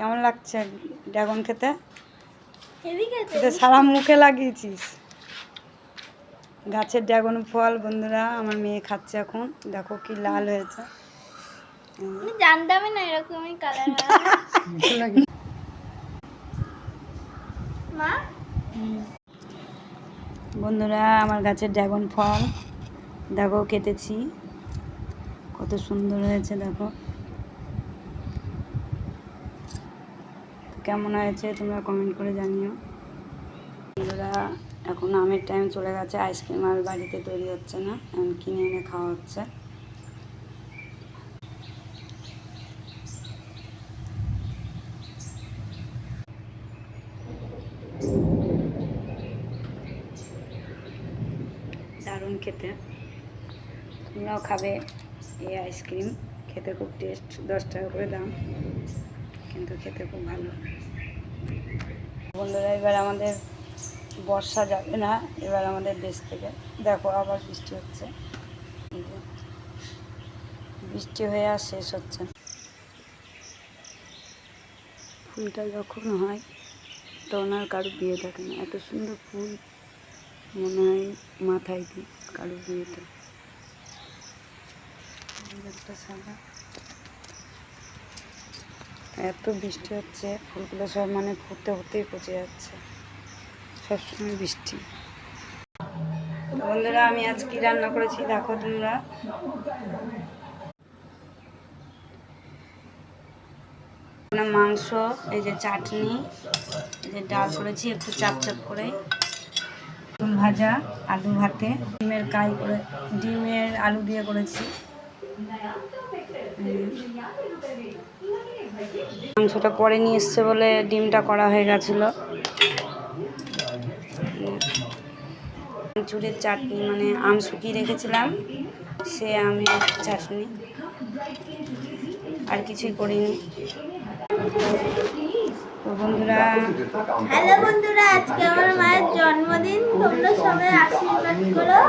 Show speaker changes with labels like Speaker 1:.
Speaker 1: কেমন লাগছে ড্রাগন খেতে? এটা সারা মুখে লাগিয়েছিস। গাছের ড্রাগন ফল বন্ধুরা আমার মেয়ে খাচ্ছে এখন। দেখো কি লাল হয়েছে।
Speaker 2: আমি জানতামই না এরকমই কালার হয়। মা
Speaker 1: বন্ধুরা আমার গাছের ড্রাগন ফল দেখো কেটেছি, কত সুন্দর হয়েছে দেখো। কেমন হয়েছে তোমরা কমেন্ট করে জানিও। বন্ধুরা এখন আমের টাইম চলে গেছে, আইসক্রিম আর বাড়িতে তৈরি হচ্ছে না, এখন কিনে এনে খাওয়া হচ্ছে। দারুণ খেতে, তোমরাও খাবে এই আইসক্রিম। খেতে খুব টেস্ট, 10 টাকা করে দাম, কিন্তু খেতে খুব ভালো। বন্ধুরা এবার আমাদের বর্ষা যাবে না, এবার আমাদের দেশ থেকে দেখো আবার বৃষ্টি হচ্ছে। বৃষ্টি হয়ে আর শেষ হচ্ছে না। ফুলটা যখন হয় তখন আর কারো বিয়ে থাকে না, এত সুন্দর ফুল মনে হয় মাথায় দিই কারো বিয়েতে। একটা সাদা, এত বৃষ্টি হচ্ছে ফুলগুলো সব মানে ফুটতে ফুটতেই পচে যাচ্ছে, সবসময় বৃষ্টি। তো বন্ধুরা আমি আজ কি রান্না করেছি দেখো তোমরা। মাংস, এই যে চাটনি, এই যে ডাল করেছি একটু চাপ চাপ করে, ফুল ভাজা, আলু ভাতে, ডিমের কাই করে, ডিমের আলু দিয়ে করেছি। মাংসটা পরে নিয়ে এসছে বলে ডিমটা করা হয়ে গেছিলো। চুরের চাটনি মানে আম শুকিয়ে রেখেছিলাম, সে আমের চাটনি, আর কিছুই করিনি। তো বন্ধুরা,
Speaker 2: হ্যালো বন্ধুরা, আজকে আমার মায়ের জন্মদিন, তোমরা সবাই আশীর্বাদ করো।